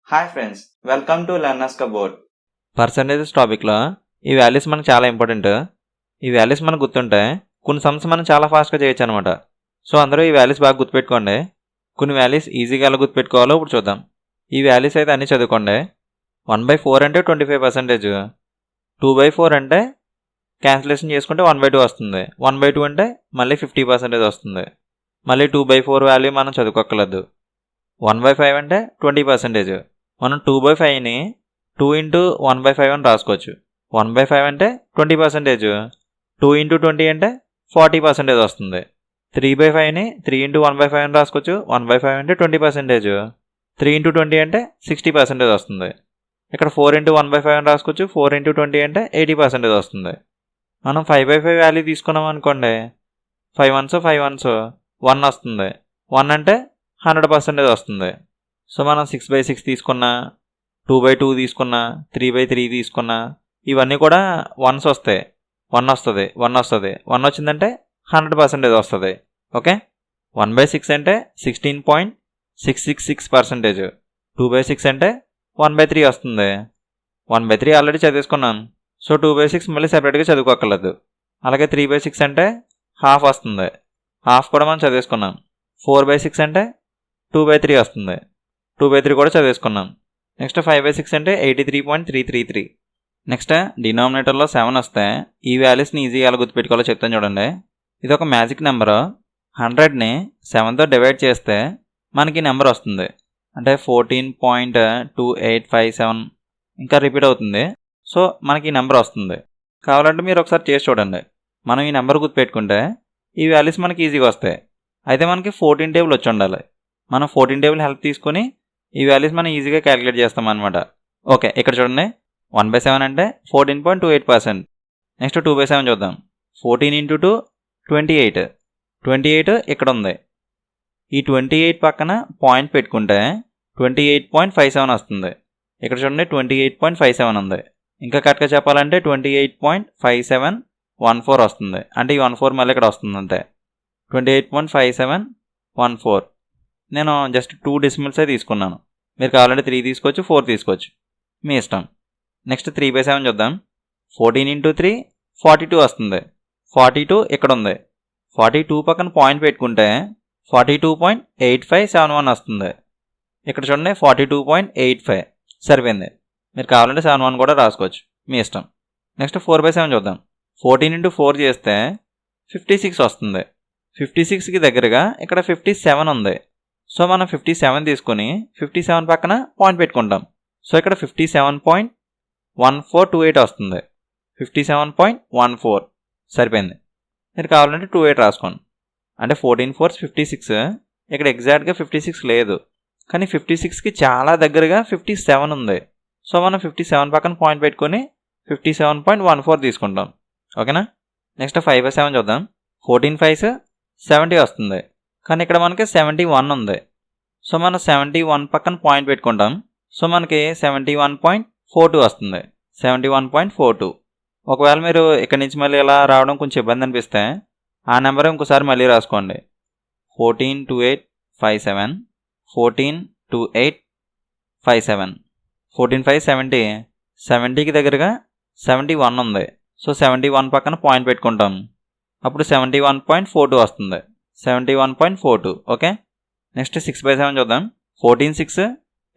Hi friends, welcome to learners cupboard. Percentages టాపిక్లో ఈ values మనకు చాలా ఇంపార్టెంట్. ఈ వాల్యూస్ మనకు గుర్తుంటే కొన్ని సమ్స్ మనం చాలా ఫాస్ట్గా చేయొచ్చు అనమాట. సో అందరూ ఈ వాల్యూస్ బాగా గుర్తుపెట్టుకోండి. కొన్ని వాల్యూస్ ఈజీగా ఎలా గుర్తుపెట్టుకోవాలో ఇప్పుడు చూద్దాం. ఈ వాల్యూస్ అయితే అన్నీ చదువుకోండి. 1/4 అంటే 25%, 2/4 అంటే క్యాన్సిలేషన్ చేసుకుంటే 1/2 వస్తుంది, 1/2 అంటే మళ్ళీ 50% వస్తుంది. మళ్ళీ 2/4 వాల్యూ మనం చదువుకోక్కర్లేదు. 1/5 అంటే 20%. మనం 2/5ని 2 ఇంటూ 1/5 అని రాసుకోవచ్చు. 1/5 అంటే 20%, 2 ఇంటూ 20 అంటే 40% వస్తుంది. 3/5ని 3 ఇంటూ 1/5 అని రాసుకోవచ్చు. 1/5 అంటే 20%, 3 ఇంటూ 20 అంటే 60% వస్తుంది. ఇక్కడ 4 ఇంటూ 1/5 అని రాసుకోవచ్చు. 4 ఇంటూ 20 అంటే 80% వస్తుంది. మనం 5/5 వాల్యూ తీసుకున్నాం అనుకోండి, 5 వన్స్ 1 వస్తుంది. 1 అంటే 100% వస్తుంది. సో మనం 6/6 తీసుకున్నా, 2/2 తీసుకున్నా, 3/3 తీసుకున్నా ఇవన్నీ కూడా 1s వస్తాయి. 1 వస్తుంది, 1 వస్తుంది. 1 వచ్చిందంటే 100% వస్తుంది. ఓకే, 1/6 అంటే 16.666%, 2/6 అంటే 1/3 వస్తుంది. 1/3 ఆల్రెడీ చదివేసుకున్నాం. సో 2/6 మళ్ళీ సెపరేట్గా చదువుకోక్కర్లేదు. అలాగే 3/6 అంటే హాఫ్ వస్తుంది, హాఫ్ కూడా మనం చదివేసుకున్నాం. 4/6 అంటే 2/3 వస్తుంది, 2/3 కూడా చదివేసుకున్నాం. నెక్స్ట్ 5/6 అంటే 83.333. నెక్స్ట్ డినామినేటర్లో 7 వస్తే ఈ వాల్యూస్ని ఈజీగా ఎలా గుర్తుపెట్టుకోవాలో చెప్తాను చూడండి. ఇది ఒక మ్యాజిక్ నెంబరు. 100ని 7తో డివైడ్ చేస్తే మనకి నెంబర్ వస్తుంది. అంటే 14.2857 ఇంకా రిపీట్ అవుతుంది. సో మనకి ఈ నెంబర్ వస్తుంది. కావాలంటే మీరు ఒకసారి చేసి చూడండి. మనం ఈ నెంబర్ గుర్తుపెట్టుకుంటే ఈ వాల్యూస్ మనకి ఈజీగా వస్తాయి. అయితే మనకి 14 టేబుల్ వచ్చి ఉండాలి. మనం 14 టేబుల్ హెల్ప్ తీసుకొని ఈ వాల్యూస్ మనం ఈజీగా క్యాలిక్యులేట్ చేస్తాం అనమాట. ఓకే, ఇక్కడ చూడండి. 1/7 అంటే 14.28%. నెక్స్ట్ 2/7 చూద్దాం. 14 ఇంటూ 2 28. 28 ఇక్కడ ఉంది. ఈ 28 పక్కన పాయింట్ పెట్టుకుంటే 28.57 వస్తుంది. ఇక్కడ చూడండి 28.57 ఉంది. ఇంకా కరెక్ట్గా చెప్పాలంటే 28.5714 వస్తుంది. అంటే ఈ 14 మళ్ళీ ఇక్కడ వస్తుంది అంతే. 28.5714. నేను జస్ట్ 2 డెసిమల్సే తీసుకున్నాను. మీరు కావాలంటే 3 తీసుకోవచ్చు, 4 తీసుకోవచ్చు, మీ ఇష్టం. నెక్స్ట్ 3/7 చూద్దాం. 14 ఇంటూ 3 42 వస్తుంది. 42 ఇక్కడ ఉంది. 42 పక్కన పాయింట్ పెట్టుకుంటే 42.8571 వస్తుంది. ఇక్కడ చూడండి 42.85 సరిపోయింది. మీరు కావాలంటే 71 కూడా రాసుకోవచ్చు, మీ ఇష్టం. నెక్స్ట్ 4/7 చూద్దాం. 14 ఇంటూ 4 చేస్తే 56 వస్తుంది. 56కి దగ్గరగా ఇక్కడ 57 ఉంది. సో మనం 57 తీసుకొని 57 పక్కన పాయింట్ పెట్టుకుంటాం. సో ఇక్కడ 57.1428 వస్తుంది. 57.14 సరిపోయింది. మీరు కావాలంటే 28 రాసుకోండి. అంటే 14 4 56. ఇక్కడ ఎగ్జాక్ట్గా 56 లేదు, కానీ 56కి చాలా దగ్గరగా 57 ఉంది. సో మనం 57 పక్కన పాయింట్ పెట్టుకొని 57.14 తీసుకుంటాం. ఓకేనా. నెక్స్ట్ 5/7 చూద్దాం. 14 5 70 వస్తుంది, కానీ ఇక్కడ మనకి 71 ఉంది. సో మనం 71 పక్కన పాయింట్ పెట్టుకుంటాం. సో మనకి 71.42 వస్తుంది. 71.42. ఒకవేళ మీరు ఇక్కడి నుంచి మళ్ళీ ఇలా రావడం కొంచెం ఇబ్బంది అనిపిస్తే ఆ నెంబర్ ఇంకోసారి మళ్ళీ రాసుకోండి. 142857, 142857. 14 5 70. 70కి దగ్గరగా 71 ఉంది. సో 71 పక్కన పాయింట్ పెట్టుకుంటాం. అప్పుడు 71.42 వస్తుంది. 71.42. ఓకే. నెక్స్ట్ 6/7 చూద్దాం. 14 6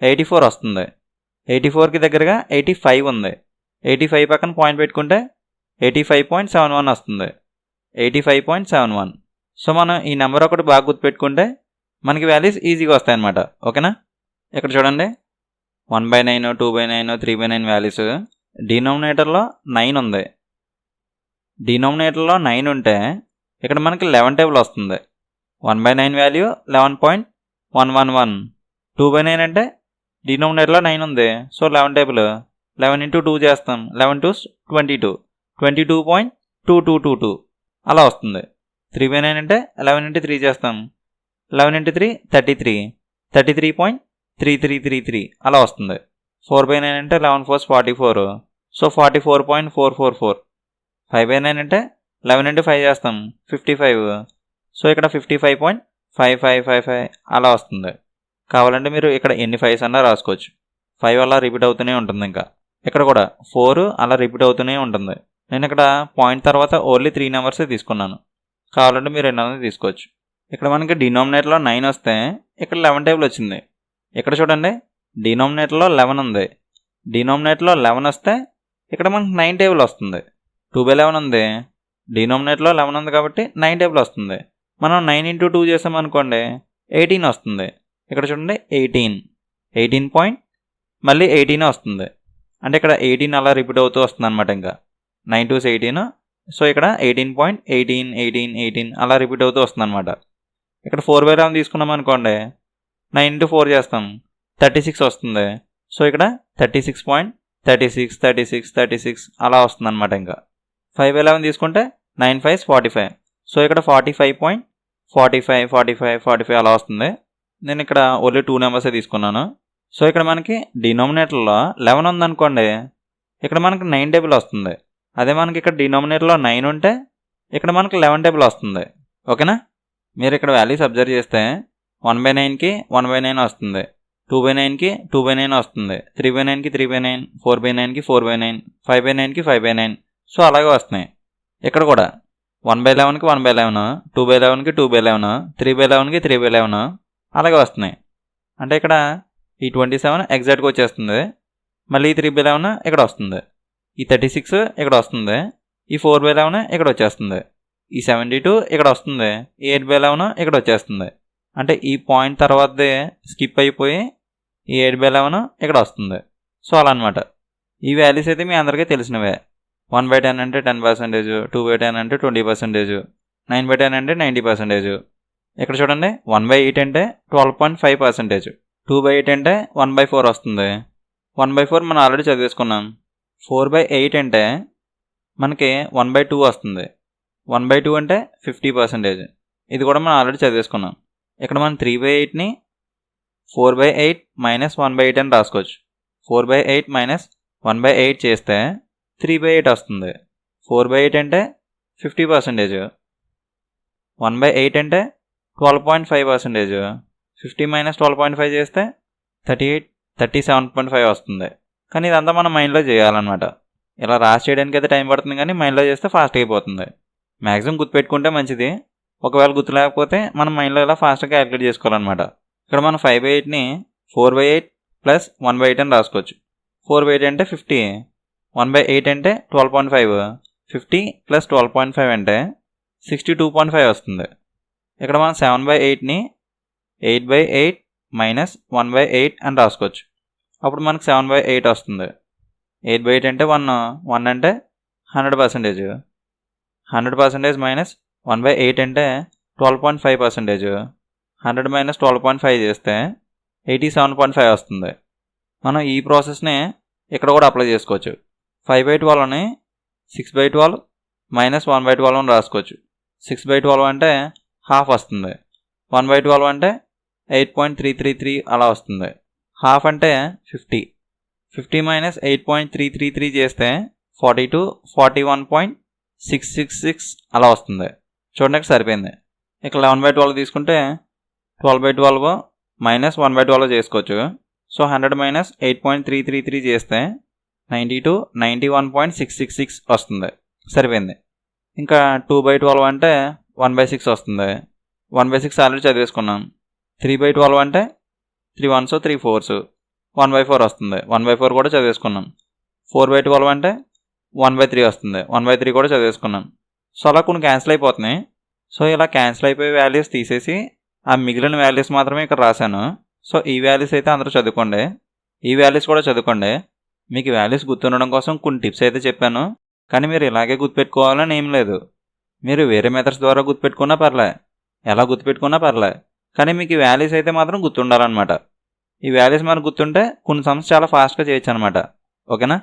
84 వస్తుంది. 84కి దగ్గరగా 85 ఉంది. 85 పక్కన పాయింట్ పెట్టుకుంటే 85.71 వస్తుంది. 85.71. సో మనం ఈ నెంబర్ ఒకటి బాగా గుర్తుపెట్టుకుంటే మనకి వాల్యూస్ ఈజీగా వస్తాయన్నమాట. ఓకేనా. ఇక్కడ చూడండి 1/9, 2/9, 3/9 వాల్యూస్. డినామినేటర్లో 9 ఉంది. డినామినేటర్లో 9 ఉంటే ఇక్కడ మనకి 11 టేబుల్ వస్తుంది. 1/9 వాల్యూ 11.111. 2/9 అంటే డినామినేటర్లో 9 ఉంది. So 11 table. 11 ఇంటూ 2 చేస్తాం. 11 2 22. 22.2222 అలా వస్తుంది. 3/9 అంటే 11 ఇంటూ 3 చేస్తాం. 11 ఇంటూ 3 33. 33.3333 అలా వస్తుంది. 4/9 అంటే 11 4 44. సో 44.444. 5/9 అంటే 11 ఇంటూ 5 చేస్తాం. 55. సో ఇక్కడ 55.5555 అలా వస్తుంది. కావాలంటే మీరు ఇక్కడ ఎన్ని 5s అన్నా రాసుకోవచ్చు. 5 అలా రిపీట్ అవుతూనే ఉంటుంది. ఇంకా ఇక్కడ కూడా 4 అలా రిపీట్ అవుతూనే ఉంటుంది. నేను ఇక్కడ పాయింట్ తర్వాత ఓన్లీ 3 నెంబర్సే తీసుకున్నాను. కావాలంటే మీరు ఎన్నైనా తీసుకోవచ్చు. ఇక్కడ మనకి డినామినేటర్లో 9 వస్తే ఇక్కడ 11 టేబుల్ వచ్చింది. ఇక్కడ చూడండి, డినామినేటర్లో 11 ఉంది. డినామినేటర్లో 11 వస్తే ఇక్కడ మనకి 9 టేబుల్ వస్తుంది. 2/11 ఉంది, డినామినేటర్లో 11 ఉంది కాబట్టి 9 టేబుల్ వస్తుంది. మనం 9 × 2 చేసామనుకోండి 18 వస్తుంది. ఇక్కడ చూడండి 18 పాయింట్ మళ్ళీ 18 వస్తుంది. అంటే ఇక్కడ 18 అలా రిపీట్ అవుతూ వస్తుంది అనమాట. ఇంకా 9 2s 18. సో ఇక్కడ 18.18 అలా రిపీట్ అవుతూ వస్తుంది అనమాట. ఇక్కడ 4/11 తీసుకున్నాం అనుకోండి 9 × 4 చేస్తాం 36 వస్తుంది. సో ఇక్కడ 36.36 అలా వస్తుంది అనమాట. ఇంకా 5/11 తీసుకుంటే 9 5s 45. సో ఇక్కడ 45.45 అలా వస్తుంది. నేను ఇక్కడ ఓన్లీ 2 నెంబర్సే తీసుకున్నాను. సో ఇక్కడ మనకి డినామినేటర్లో 11 ఉందనుకోండి ఇక్కడ మనకి 9 టేబుల్ వస్తుంది. అదే మనకి ఇక్కడ డినామినేటర్లో 9 ఉంటే ఇక్కడ మనకి 11 టేబుల్ వస్తుంది. ఓకేనా? మీరు ఇక్కడ వాల్యూస్ అబ్జర్వ్ చేస్తే 1/9కి 1/9 వస్తుంది, 2/9కి 2/9 వస్తుంది, 3/9కి 3/9, 4/9కి 4/9, 5/9కి 5/9. సో అలాగే వస్తున్నాయి. ఇక్కడ కూడా 1/11కి 1/11, 2/11కి 2/11, 3/11కి 3/11 అలాగే వస్తున్నాయి. అంటే ఇక్కడ ఈ 27 ఎగ్జాక్ట్గా వచ్చేస్తుంది. మళ్ళీ ఈ 3/11 ఇక్కడ వస్తుంది, ఈ 36 ఇక్కడ వస్తుంది, ఈ 4/11 ఇక్కడ వచ్చేస్తుంది, ఈ 72 ఇక్కడ వస్తుంది, ఈ 8/11 ఇక్కడ వచ్చేస్తుంది. అంటే ఈ పాయింట్ తర్వాతదే స్కిప్ అయిపోయి ఈ 8/11 ఇక్కడ వస్తుంది. సో అలా అనమాట. ఈ వాల్యూస్ అయితే మీ అందరికీ తెలిసినవే. 1/10 అంటే 10%, 2/10 అంటే 20%, 9/10 అంటే 90%. ఇక్కడ చూడండి 1/8 అంటే 12.5%, 2/8 అంటే 1/4 వస్తుంది. 1/4 మనం ఆల్రెడీ చదివేసుకున్నాం. 4/8 అంటే మనకి 1/2 వస్తుంది. 1/2 అంటే 50%. ఇది కూడా మనం ఆల్రెడీ చదివేసుకున్నాం. ఇక్కడ మనం 3/8ని 4/8 మైనస్ 1/8 అని రాసుకోవచ్చు. 4/8 మైనస్ 1/8 చేస్తే 3/8 వస్తుంది. 4/8 అంటే 50%, 1/8 అంటే 12.5%, 50 మైనస్ 12.5 చేస్తే 37.5 వస్తుంది. కానీ ఇదంతా మనం మైండ్లో చేయాలన్నమాట. ఇలా రాసి చేయడానికి అయితే టైం పడుతుంది, కానీ మైండ్లో చేస్తే ఫాస్ట్ అయిపోతుంది. మ్యాక్సిమం గుర్తుపెట్టుకుంటే మంచిది. ఒకవేళ గుర్తు లేకపోతే మనం మైండ్లో ఇలా ఫాస్ట్గా క్యాలిక్యులేట్ చేసుకోవాలన్నమాట. ఇక్కడ మనం 5/8ని 4/8 ప్లస్ 1/8 అని రాసుకోవచ్చు. 4/8 అంటే 50, 1/8 అంటే 12.5, 50 ప్లస్ 12.5 అంటే 62.5 వస్తుంది. ఇక్కడ మనం 7/8ని 8/8 మైనస్ 1/8 అని రాసుకోవచ్చు. అప్పుడు మనకు 7/8 వస్తుంది. 8/8 అంటే 1 అంటే 100%, 100% మైనస్ 1/8 అంటే 12.5%, 100 మైనస్ 12.5 చేస్తే 87.5 వస్తుంది. మనం ఈ ప్రాసెస్ని ఇక్కడ కూడా అప్లై చేసుకోవచ్చు. 5/12ని 6/12 మైనస్ 1/12 అని రాసుకోవచ్చు. 6/12 అంటే హాఫ్ వస్తుంది. 1/12 అంటే 8.333 అలా వస్తుంది. హాఫ్ అంటే 50, 50 మైనస్ 8.333 చేస్తే 42, 41.666 అలా వస్తుంది. చూడడానికి సరిపోయింది. ఇక్కడ 11/12 తీసుకుంటే 12/12 మైనస్ 1/12 చేసుకోవచ్చు. సో 100 మైనస్ 8.333 చేస్తే 92, 91.666 వస్తుంది. సరిపోయింది. ఇంకా 2/12 అంటే 1/6 వస్తుంది. 1/6 ఆల్రెడీ చదివేసుకున్నాం. 3/12 అంటే 3 1s 3 4s 1/4 వస్తుంది. 1/4 కూడా చదివేసుకున్నాం. 4/12 అంటే 1/3 వస్తుంది. 1/3 కూడా చదివేసుకున్నాం. సో అలా కొన్ని క్యాన్సిల్ అయిపోతున్నాయి. సో ఇలా క్యాన్సిల్ అయిపోయే వాల్యూస్ తీసేసి ఆ మిగిలిన వాల్యూస్ మాత్రమే ఇక్కడ రాశాను. సో ఈ వాల్యూస్ అయితే అందరూ చదువుకోండి. ఈ వాల్యూస్ కూడా చదువుకోండి. మీకు వాల్యూస్ గుర్తుండడం కోసం కొన్ని టిప్స్ అయితే చెప్పాను. కానీ మీరు ఇలాగే గుర్తుపెట్టుకోవాలని ఏం లేదు. మీరు వేరే మెథడ్స్ ద్వారా గుర్తుపెట్టుకున్నా పర్లే, ఎలా గుర్తుపెట్టుకున్నా పర్లే. కానీ మీకు ఈ వాల్యూస్ అయితే మాత్రం గుర్తుండాలన్నమాట. ఈ వాల్యూస్ మనకు గుర్తుంటే కొన్ని సమ్స్ చాలా ఫాస్ట్గా చేయొచ్చు అనమాట. ఓకేనా?